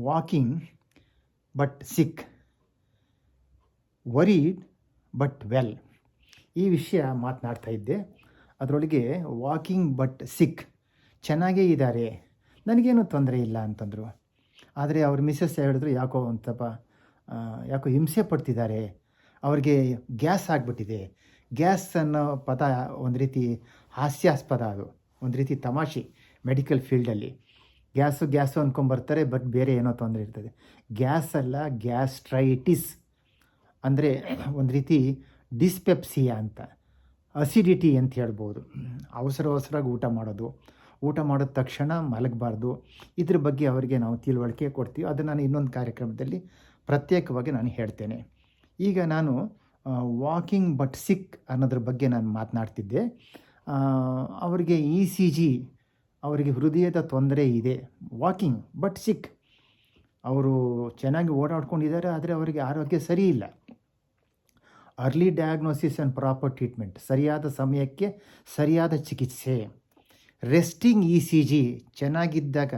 Walking but sick, worried but well, ಈ ವಿಷಯ ಮಾತನಾಡ್ತಾ ಇದ್ದೆ. ಅದರೊಳಗೆ ವಾಕಿಂಗ್ ಬಟ್ ಸಿಕ್, ಚೆನ್ನಾಗೇ ಇದ್ದಾರೆ, ನನಗೇನು ತೊಂದರೆ ಇಲ್ಲ ಅಂತಂದರು. ಆದರೆ ಅವ್ರ ಮಿಸ್ಸಸ್ ಹೇಳಿದ್ರು, ಯಾಕೋ ಒಂದು ಸ್ವಲ್ಪ ಯಾಕೋ ಹಿಂಸೆ ಪಡ್ತಿದ್ದಾರೆ, ಅವ್ರಿಗೆ ಗ್ಯಾಸ್ ಆಗಿಬಿಟ್ಟಿದೆ. ಗ್ಯಾಸ್ ಅನ್ನೋ ಪದ ಒಂದು ರೀತಿ ಹಾಸ್ಯಾಸ್ಪದ, ಅದು ಒಂದು ರೀತಿ ತಮಾಷೆ ಮೆಡಿಕಲ್ ಫೀಲ್ಡಲ್ಲಿ. ಗ್ಯಾಸು ಅಂದ್ಕೊಂಬರ್ತಾರೆ, ಬಟ್ ಬೇರೆ ಏನೋ ತೊಂದರೆ ಇರ್ತದೆ. ಗ್ಯಾಸ್ ಅಲ್ಲ, ಗ್ಯಾಸ್ಟ್ರೈಟಿಸ್ ಅಂದರೆ ಒಂದು ರೀತಿ ಡಿಸ್ಪೆಪ್ಸಿಯಾ ಅಂತ, ಅಸಿಡಿಟಿ ಅಂತ ಹೇಳ್ಬೋದು. ಅವಸರವಾಗಿ ಊಟ ಮಾಡಿದ ತಕ್ಷಣ ಮಲಗಬಾರ್ದು. ಇದ್ರ ಬಗ್ಗೆ ಅವರಿಗೆ ನಾವು ತಿಳುವಳಿಕೆ ಕೊಡ್ತೀವಿ. ಅದು ನಾನು ಇನ್ನೊಂದು ಕಾರ್ಯಕ್ರಮದಲ್ಲಿ ಪ್ರತ್ಯೇಕವಾಗಿ ನಾನು ಹೇಳ್ತೇನೆ. ಈಗ ನಾನು ವಾಕಿಂಗ್ ಬಟ್ ಸಿಕ್ ಅನ್ನೋದ್ರ ಬಗ್ಗೆ ನಾನು ಮಾತನಾಡ್ತಿದ್ದೆ. ಅವರಿಗೆ ECG, ಅವರಿಗೆ ಹೃದಯದ ತೊಂದರೆ ಇದೆ. ವಾಕಿಂಗ್ ಬಟ್ ಸಿಕ್, ಅವರು ಚೆನ್ನಾಗಿ ಓಡಾಡ್ಕೊಂಡಿದ್ದಾರೆ, ಆದರೆ ಅವರಿಗೆ ಆರೋಗ್ಯ ಸರಿ ಇಲ್ಲ. Early diagnosis and proper treatment, ಸರಿಯಾದ ಸಮಯಕ್ಕೆ ಸರಿಯಾದ ಚಿಕಿತ್ಸೆ. ರೆಸ್ಟಿಂಗ್ ECG, ಚೆನ್ನಾಗಿದ್ದಾಗ,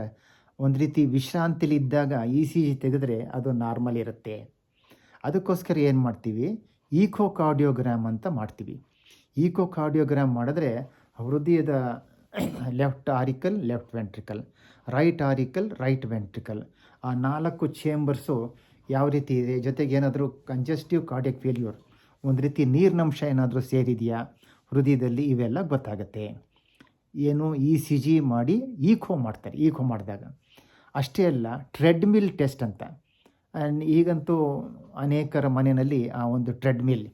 ಒಂದು ರೀತಿ ವಿಶ್ರಾಂತಿಲಿದ್ದಾಗ ECG ತೆಗೆದ್ರೆ ಅದು ನಾರ್ಮಲ್ ಇರುತ್ತೆ. ಅದಕ್ಕೋಸ್ಕರ ಏನು ಮಾಡ್ತೀವಿ, ಈಕೋಕಾರ್ಡಿಯೋಗ್ರಾಮ್ ಅಂತ ಮಾಡ್ತೀವಿ. ಈಕೋಕಾರ್ಡಿಯೋಗ್ರಾಮ್ ಮಾಡಿದ್ರೆ ಹೃದಯದ left auricle, left ventricle, right auricle, right ventricle, ಆ 4 ಚೇಂಬರ್ಸು ಯಾವ ರೀತಿ ಇದೆ, ಜೊತೆಗೆ ಏನಾದರೂ ಕಂಜೆಸ್ಟಿವ್ ಕಾರ್ಡಿಯಕ್ ಫೇಲ್ಯೂರ್, ಒಂದು ರೀತಿ ನೀರಿನಂಶ ಏನಾದರೂ ಸೇರಿದೆಯಾ ಹೃದಯದಲ್ಲಿ, ಇವೆಲ್ಲ ಗೊತ್ತಾಗುತ್ತೆ. ಏನು ECG ಮಾಡಿ ಈಕೋ ಮಾಡ್ತಾರೆ. ಈಕೋ ಮಾಡಿದಾಗ ಅಷ್ಟೇ ಅಲ್ಲ, ಟ್ರೆಡ್ಮಿಲ್ ಟೆಸ್ಟ್ ಅಂತ. ಆ್ಯಂಡ್ ಈಗಂತೂ ಅನೇಕರ ಮನೆಯಲ್ಲಿ ಆ ಒಂದು ಟ್ರೆಡ್ಮಿಲ್,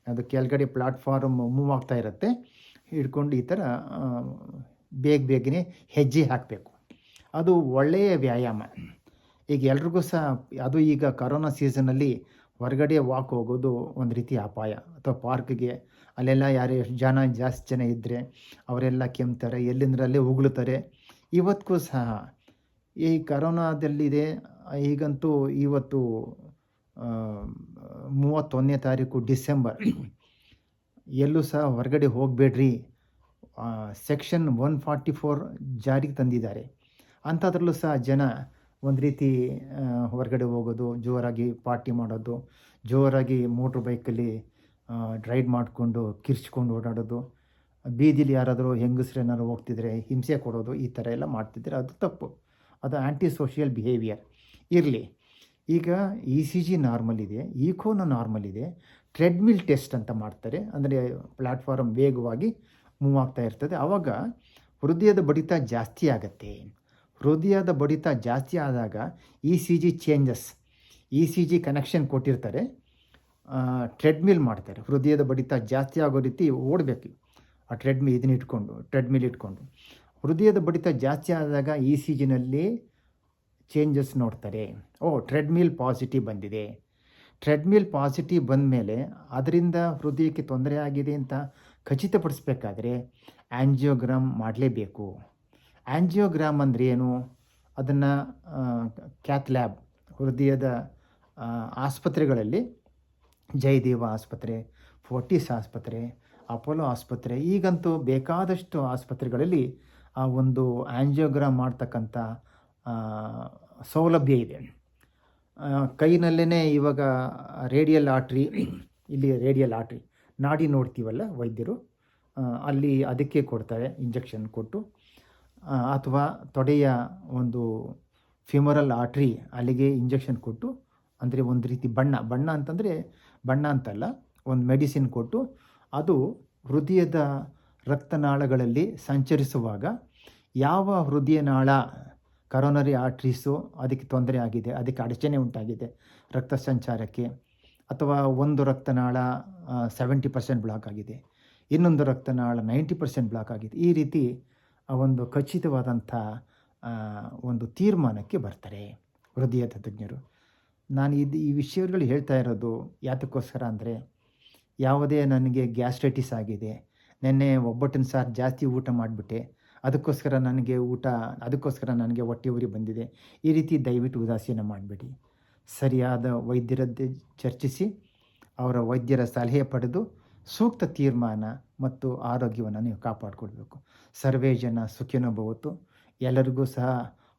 ಅದು ಕೆಳಗಡೆ ಪ್ಲಾಟ್ಫಾರ್ಮ್ ಮೂವ್ ಆಗ್ತಾ ಇರುತ್ತೆ, ಹಿಡ್ಕೊಂಡು ಈ ಥರ ಬೇಗನೆ ಹೆಜ್ಜೆ ಹಾಕಬೇಕು. ಅದು ಒಳ್ಳೆಯ ವ್ಯಾಯಾಮ. ಈಗ ಎಲ್ರಿಗೂ ಸಹ ಅದು, ಈಗ ಕರೋನಾ ಸೀಸನಲ್ಲಿ ಹೊರಗಡೆ ವಾಕ್ ಹೋಗೋದು ಒಂದು ರೀತಿ ಅಪಾಯ. ಅಥವಾ ಪಾರ್ಕ್ಗೆ, ಅಲ್ಲೆಲ್ಲ ಎಷ್ಟು ಜಾಸ್ತಿ ಜನ ಇದ್ದರೆ ಅವರೆಲ್ಲ ಕೆಮ್ತಾರೆ, ಎಲ್ಲಿಂದರಲ್ಲೇ ಉಗುಳುತ್ತಾರೆ. ಇವತ್ತಿಗೂ ಸಹ ಈ ಕರೋನಾದಲ್ಲಿದೆ. ಈಗಂತೂ ಇವತ್ತು 31ನೇ ತಾರೀಕು ಡಿಸೆಂಬರ್, ಎಲ್ಲೂ ಸಹ ಹೊರಗಡೆ ಹೋಗಬೇಡ್ರಿ, ಸೆಕ್ಷನ್ 144 ಜಾರಿಗೆ ತಂದಿದ್ದಾರೆ. ಅಂಥದ್ರಲ್ಲೂ ಸಹ ಜನ ಒಂದು ರೀತಿ ಹೊರಗಡೆ ಹೋಗೋದು, ಜೋರಾಗಿ ಪಾರ್ಟಿ ಮಾಡೋದು, ಜೋರಾಗಿ ಮೋಟ್ರ್ ಬೈಕಲ್ಲಿ ಡ್ರೈವ್ ಮಾಡಿಕೊಂಡು ಕಿರ್ಚ್ಕೊಂಡು ಓಡಾಡೋದು, ಬೀದಿಲಿ ಯಾರಾದರೂ ಹೆಂಗಸ್ರೇನಾದ್ರು ಹೋಗ್ತಿದ್ರೆ ಹಿಂಸೆ ಕೊಡೋದು, ಈ ಥರ ಎಲ್ಲ ಮಾಡ್ತಿದ್ರೆ ಅದು ತಪ್ಪು. ಅದು ಆ್ಯಂಟಿ ಸೋಷಿಯಲ್ ಬಿಹೇವಿಯರ್. ಇರಲಿ, ಈಗ ECG ನಾರ್ಮಲ್ ಇದೆ, ಈಕೋನ ನಾರ್ಮಲ್ ಇದೆ, ಟ್ರೆಡ್ಮಿಲ್ ಟೆಸ್ಟ್ ಅಂತ ಮಾಡ್ತಾರೆ. ಅಂದರೆ ಪ್ಲ್ಯಾಟ್ಫಾರ್ಮ್ ವೇಗವಾಗಿ ಮೂವ್ ಆಗ್ತಾ ಇರ್ತದೆ, ಆವಾಗ ಹೃದಯದ ಬಡಿತ ಜಾಸ್ತಿ ಆಗುತ್ತೆ. ಹೃದಯದ ಬಡಿತ ಜಾಸ್ತಿ ಆದಾಗ ECG ಚೇಂಜಸ್, ECG ಕನೆಕ್ಷನ್ ಕೊಟ್ಟಿರ್ತಾರೆ, ಟ್ರೆಡ್ಮಿಲ್ ಮಾಡ್ತಾರೆ. ಹೃದಯದ ಬಡಿತ ಜಾಸ್ತಿ ಆಗೋ ರೀತಿ ಓಡಬೇಕು ಆ ಟ್ರೆಡ್ಮಿಲ್ ಇಟ್ಕೊಂಡು. ಹೃದಯದ ಬಡಿತ ಜಾಸ್ತಿ ಆದಾಗ ECGನಲ್ಲಿ ಚೇಂಜಸ್ ನೋಡ್ತಾರೆ. ಟ್ರೆಡ್ಮಿಲ್ ಪಾಸಿಟಿವ್ ಬಂದಿದೆ. ಟ್ರೆಡ್ಮಿಲ್ ಪಾಸಿಟಿವ್ ಬಂದ ಮೇಲೆ ಅದರಿಂದ ಹೃದಯಕ್ಕೆ ತೊಂದರೆ ಆಗಿದೆ ಅಂತ ಖಚಿತಪಡಿಸ್ಬೇಕಾದ್ರೆ ಆ್ಯಂಜಿಯೋಗ್ರಾಮ್ ಮಾಡಲೇಬೇಕು. ಆ್ಯಂಜಿಯೋಗ್ರಾಮ್ ಅಂದರೆ ಏನು, ಅದನ್ನು ಕ್ಯಾತ್ ಲ್ಯಾಬ್, ಹೃದಯದ ಆಸ್ಪತ್ರೆಗಳಲ್ಲಿ, ಜಯದೇವ ಆಸ್ಪತ್ರೆ, ಫೋರ್ಟಿಸ್ ಆಸ್ಪತ್ರೆ, ಅಪೋಲೋ ಆಸ್ಪತ್ರೆ, ಈಗಂತೂ ಬೇಕಾದಷ್ಟು ಆಸ್ಪತ್ರೆಗಳಲ್ಲಿ ಆ ಒಂದು ಆ್ಯಂಜಿಯೋಗ್ರಾಮ್ ಮಾಡ್ತಕ್ಕಂಥ ಸೌಲಭ್ಯ ಇದೆ. ಕೈನಲ್ಲೇ ಇವಾಗ ರೇಡಿಯಲ್ ಆರ್ಟ್ರಿ, ಇಲ್ಲಿ ರೇಡಿಯಲ್ ಆರ್ಟ್ರಿ ನಾಡಿ ನೋಡ್ತೀವಲ್ಲ ವೈದ್ಯರು, ಅಲ್ಲಿ ಅದಕ್ಕೆ ಕೊಡ್ತಾರೆ ಇಂಜೆಕ್ಷನ್ ಕೊಟ್ಟು. ಅಥವಾ ತೊಡೆಯ ಒಂದು ಫಿಮರಲ್ ಆರ್ಟ್ರಿ, ಅಲ್ಲಿಗೆ ಇಂಜೆಕ್ಷನ್ ಕೊಟ್ಟು, ಅಂದರೆ ಒಂದು ರೀತಿ ಬಣ್ಣ ಅಂತಂದರೆ ಬಣ್ಣ ಅಂತಲ್ಲ, ಒಂದು ಮೆಡಿಸಿನ್ ಕೊಟ್ಟು, ಅದು ಹೃದಯದ ರಕ್ತನಾಳಗಳಲ್ಲಿ ಸಂಚರಿಸುವಾಗ ಯಾವ ಹೃದಯ ನಾಳ, ಕರೋನರಿ ಆರ್ಟ್ರೀಸು ಅದಕ್ಕೆ ತೊಂದರೆ ಆಗಿದೆ, ಅದಕ್ಕೆ ಅಡಚಣೆ ಉಂಟಾಗಿದೆ ರಕ್ತ ಸಂಚಾರಕ್ಕೆ, ಅಥವಾ ಒಂದು ರಕ್ತನಾಳ 70% ಬ್ಲಾಕ್ ಆಗಿದೆ, ಇನ್ನೊಂದು ರಕ್ತನಾಳ 90% ಬ್ಲಾಕ್ ಆಗಿದೆ, ಈ ರೀತಿ ಒಂದು ಖಚಿತವಾದಂಥ ಒಂದು ತೀರ್ಮಾನಕ್ಕೆ ಬರ್ತಾರೆ ಹೃದಯದ ತಜ್ಞರು. ನಾನು ಈ ವಿಷಯಗಳು ಹೇಳ್ತಾ ಇರೋದು ಯಾತಕ್ಕೋಸ್ಕರ ಅಂದರೆ, ಯಾವುದೇ ನನಗೆ ಗ್ಯಾಸ್ಟ್ರೈಟಿಸ್ ಆಗಿದೆ, ನೆನ್ನೆ ಒಬ್ಬಟ್ಟಿನ ಸಾರು ಜಾಸ್ತಿ ಊಟ ಮಾಡಿಬಿಟ್ಟೆ, ಅದಕ್ಕೋಸ್ಕರ ನನಗೆ ಹೊಟ್ಟೆ ಉರಿ ಬಂದಿದೆ, ಈ ರೀತಿ ದಯವಿಟ್ಟು ಉದಾಸೀನ ಮಾಡಬೇಡಿ. ಸರಿಯಾದ ವೈದ್ಯರದ್ದೇ ಚರ್ಚಿಸಿ, ಅವರ ವೈದ್ಯರ ಸಲಹೆ ಪಡೆದು ಸೂಕ್ತ ತೀರ್ಮಾನ ಮತ್ತು ಆರೋಗ್ಯವನ್ನು ನೀವು ಕಾಪಾಡಿಕೊಳ್ಬೇಕು. ಸರ್ವೇ ಜನ ಸುಖಿನೋ ಭವಂತು. ಎಲ್ಲರಿಗೂ ಸಹ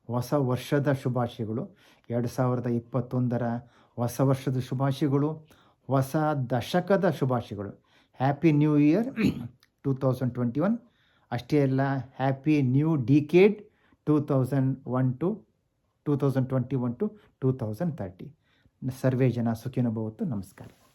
ಹೊಸ ವರ್ಷದ ಶುಭಾಶಯಗಳು. 2021 ಹೊಸ ವರ್ಷದ ಶುಭಾಶಯಗಳು, ಹೊಸ ದಶಕದ ಶುಭಾಶಯಗಳು. Happy new year 2021. ಅಷ್ಟೇ ಅಲ್ಲ, ಹ್ಯಾಪಿ ನ್ಯೂ ಡಿಕೇಡ್ 2021 to 2030. ಸರ್ವೇ ಜನ ಸುಖಿನೋ ಭವಂತು. ನಮಸ್ಕಾರ.